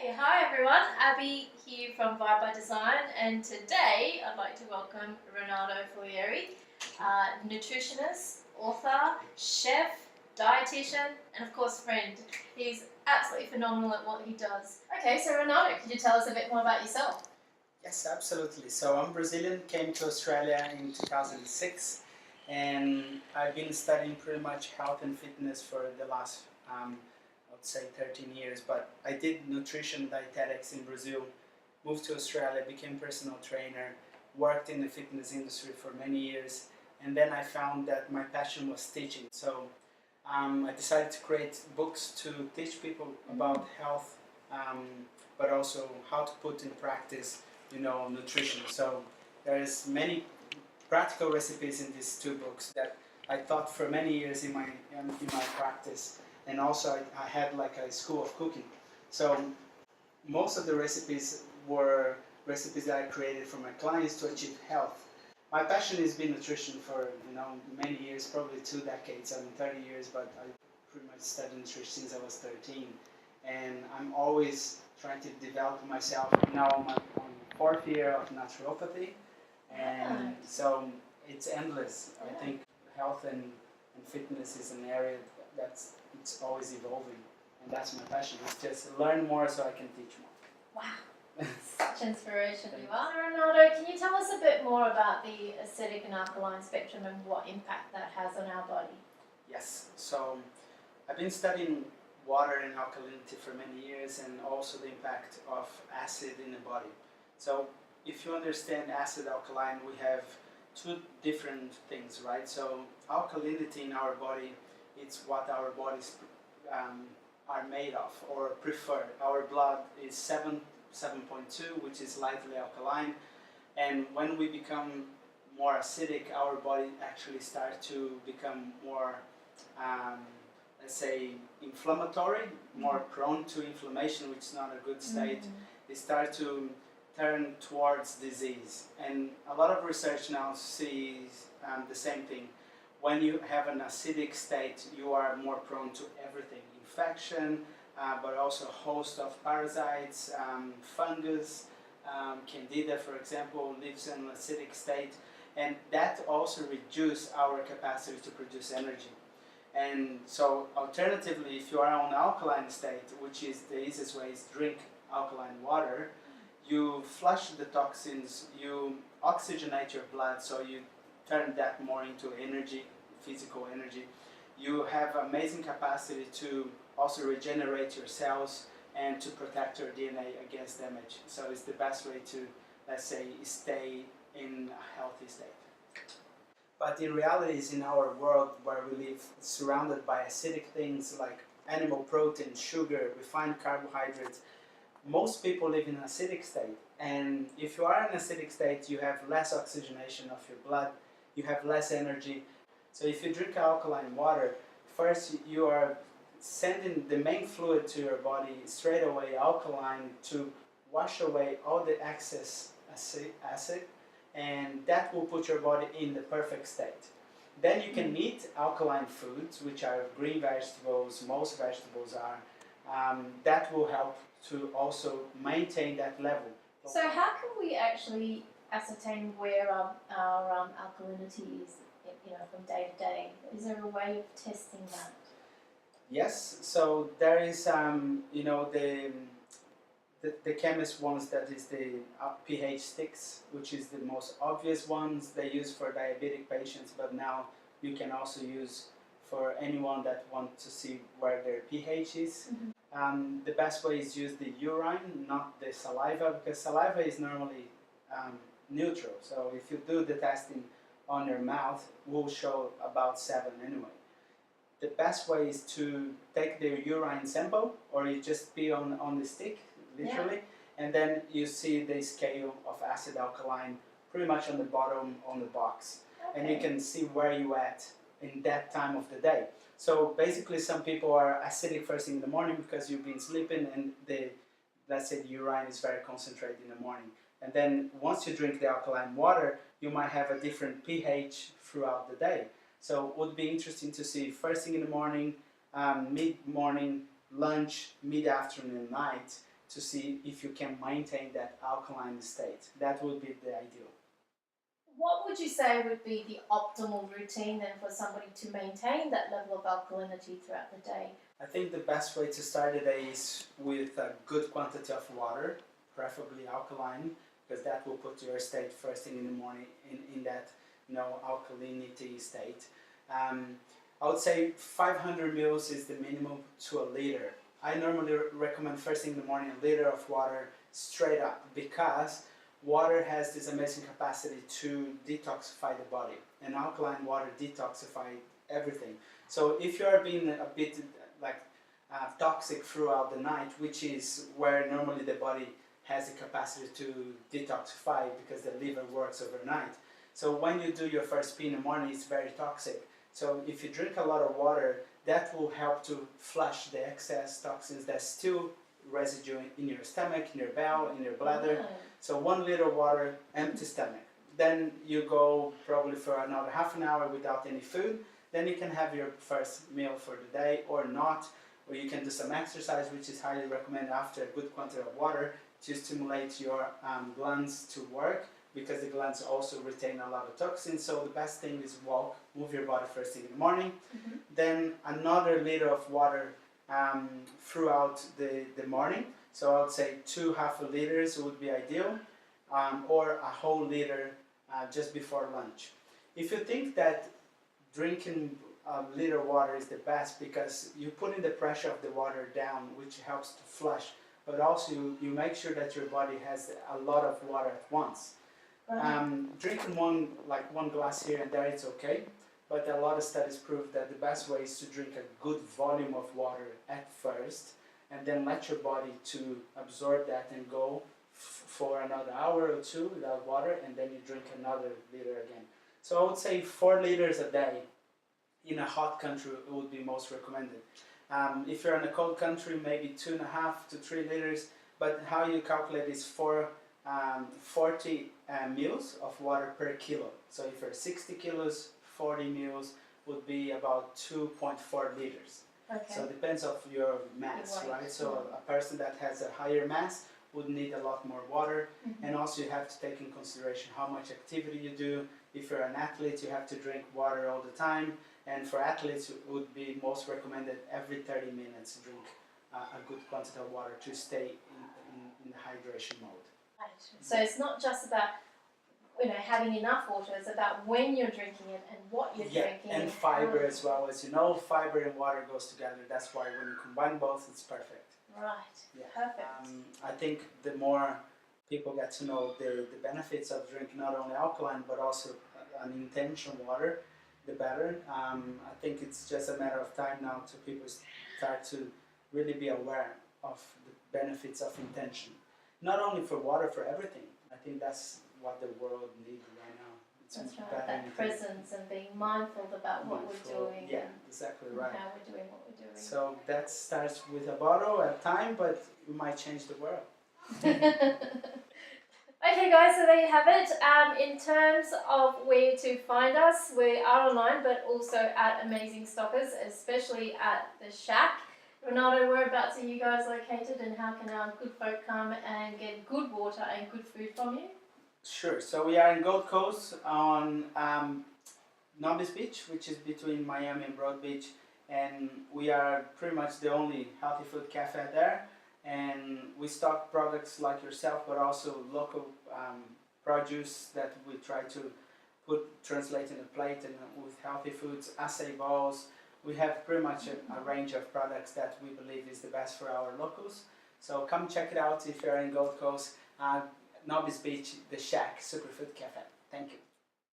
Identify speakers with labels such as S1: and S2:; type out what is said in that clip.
S1: Hey, hi everyone, Abby here from Vybe Design, and today I'd like to welcome Ronaldo Fulieri, nutritionist, author, chef, dietitian, and of course friend. He's absolutely phenomenal at what he does. Okay, so Ronaldo, could you tell us a bit more about yourself?
S2: Yes, absolutely. So I'm Brazilian, came to Australia in 2006, and I've been studying pretty much health and fitness for the last, I would say 13 years, but I did nutrition dietetics in Brazil, moved to Australia, became personal trainer, worked in the fitness industry for many years, and then I found that my passion was teaching. So I decided to create books to teach people about health, but also how to put in practice nutrition. So there's many practical recipes in these two books that I taught for many years in my practice, and also I had like a school of cooking. So most of the recipes were recipes that I created for my clients to achieve health. My passion has been nutrition for many years, probably 2 decades. I mean 30 years, but I pretty much studied nutrition since I was 13, and I'm always trying to develop myself. Now I'm on 4th year of naturopathy, and so it's endless. I think health and fitness is an area it's always evolving, and that's my passion. It's just learn more so I can teach more.
S1: Wow, such inspiration you are. Ronaldo, can you tell us a bit more about the acidic and alkaline spectrum and what impact that has on our body?
S2: Yes, so I've been studying water and alkalinity for many years, and also the impact of acid in the body. So if you understand acid alkaline, we have two different things, right? So alkalinity in our body, it's what our bodies are made of or prefer. Our blood is 7.2, which is lightly alkaline, and when we become more acidic, our body actually starts to become more let's say inflammatory, more prone to inflammation, which is not a good state. They start to turn towards disease, and a lot of research now sees the same thing. When you have an acidic state, you are more prone to everything, infection, but also a host of parasites, fungus, candida for example lives in an acidic state, and that also reduces our capacity to produce energy. And so alternatively, if you are on alkaline state, which is the easiest way, is drink alkaline water, you flush the toxins, you oxygenate your blood, so you turn that more into energy, physical energy. You have amazing capacity to also regenerate your cells and to protect your DNA against damage. So it's the best way to, let's say, stay in a healthy state. But in reality, it's in our world where we live surrounded by acidic things like animal protein, sugar, refined carbohydrates. Most people live in an acidic state, and if you are in an acidic state, you have less oxygenation of your blood, you have less energy. So if you drink alkaline water, first you are sending the main fluid to your body straight away, alkaline, to wash away all the excess acid, and that will put your body in the perfect state. Then you can eat alkaline foods, which are green vegetables, most vegetables are. That will help to also maintain that level.
S1: So how can we actually ascertain where our alkalinity is, from day to day? Is there a way of testing that?
S2: Yes, so there is, the chemist ones, that is the pH sticks, which is the most obvious ones they use for diabetic patients, but now you can also use for anyone that wants to see where their pH is. The best way is use the urine, not the saliva, because saliva is normally neutral. So if you do the testing on your mouth, it will show about 7 anyway. The best way is to take the urine sample, or you just pee on the stick, literally, and then you see the scale of acid alkaline pretty much on the bottom on the box. And you can see where you at in that time of the day. So basically some people are acidic first thing in the morning because you've been sleeping, and let's say the urine is very concentrated in the morning. And then once you drink the alkaline water, you might have a different pH throughout the day. So it would be interesting to see first thing in the morning, mid-morning, lunch, mid-afternoon, and night, to see if you can maintain that alkaline state. That would be the ideal.
S1: What would you say would be the optimal routine then for somebody to maintain that level of alkalinity throughout the day?
S2: I think the best way to start the day is with a good quantity of water, preferably alkaline, because that will put your state first thing in the morning in that alkalinity state. I would say 500 mils is the minimum to a liter. I normally recommend first thing in the morning a liter of water straight up, because water has this amazing capacity to detoxify the body, and alkaline water detoxifies everything. So if you are being a bit toxic throughout the night, which is where normally the body has the capacity to detoxify because the liver works overnight. So when you do your first pee in the morning, it's very toxic. So if you drink a lot of water, that will help to flush the excess toxins that's still residue in your stomach, in your bowel, in your bladder. So 1 liter of water, empty stomach. Then you go probably for another half an hour without any food. Then you can have your first meal for the day or not. Or you can do some exercise, which is highly recommended after a good quantity of water to stimulate your glands to work, because the glands also retain a lot of toxins. So the best thing is walk, move your body first thing in the morning. Then another liter of water throughout the morning. So I would say 2 half liters would be ideal, or a whole liter just before lunch. If you think that drinking a liter of water is the best, because you put in the pressure of the water down, which helps to flush, but also you make sure that your body has a lot of water at once. Drinking one glass here and there, it's okay, but a lot of studies prove that the best way is to drink a good volume of water at first, and then let your body to absorb that and go for another hour or 2 without water, and then you drink another liter again. So I would say 4 liters a day. In a hot country, it would be most recommended. If you're in a cold country, maybe 2.5 to 3 liters. But how you calculate is 40 mils of water per kilo. So if you're 60 kilos, 40 mils would be about 2.4 liters.
S1: Okay.
S2: So it depends of your mass, right? So a person that has a higher mass would need a lot more water. And also you have to take in consideration how much activity you do. If you're an athlete, you have to drink water all the time. And for athletes, it would be most recommended every 30 minutes drink a good quantity of water to stay in the hydration mode.
S1: Right. So it's not just about having enough water, it's about when you're drinking it and what you're drinking.
S2: And fiber as well. As you know, fiber and water goes together. That's why when you combine both, it's perfect.
S1: Right.
S2: Yeah.
S1: Perfect.
S2: I think the more people get to know the benefits of drinking not only alkaline but also an intention water, the better. I think it's just a matter of time now to people start to really be aware of the benefits of intention. Not only for water, for everything. I think that's what the world needs right now.
S1: That's right, that presence and being mindful about what we're doing.
S2: Yeah, exactly right.
S1: And how we're doing what we're doing.
S2: So that starts with a bottle at a time, but it might change the world.
S1: Okay guys, so there you have it. In terms of where to find us, we are online but also at Amazing Stockers, especially at the Shack. Ronaldo, whereabouts are you guys located, and how can our good folk come and get good water and good food from you?
S2: Sure, so we are in Gold Coast on Nobis Beach, which is between Miami and Broad Beach, and we are pretty much the only healthy food cafe there. And we stock products like yourself, but also local produce that we try to translate in a plate, and with healthy foods, acai bowls. We have pretty much a range of products that we believe is the best for our locals. So come check it out if you're in Gold Coast. Nobis Beach, the Shack Superfood Cafe. Thank you.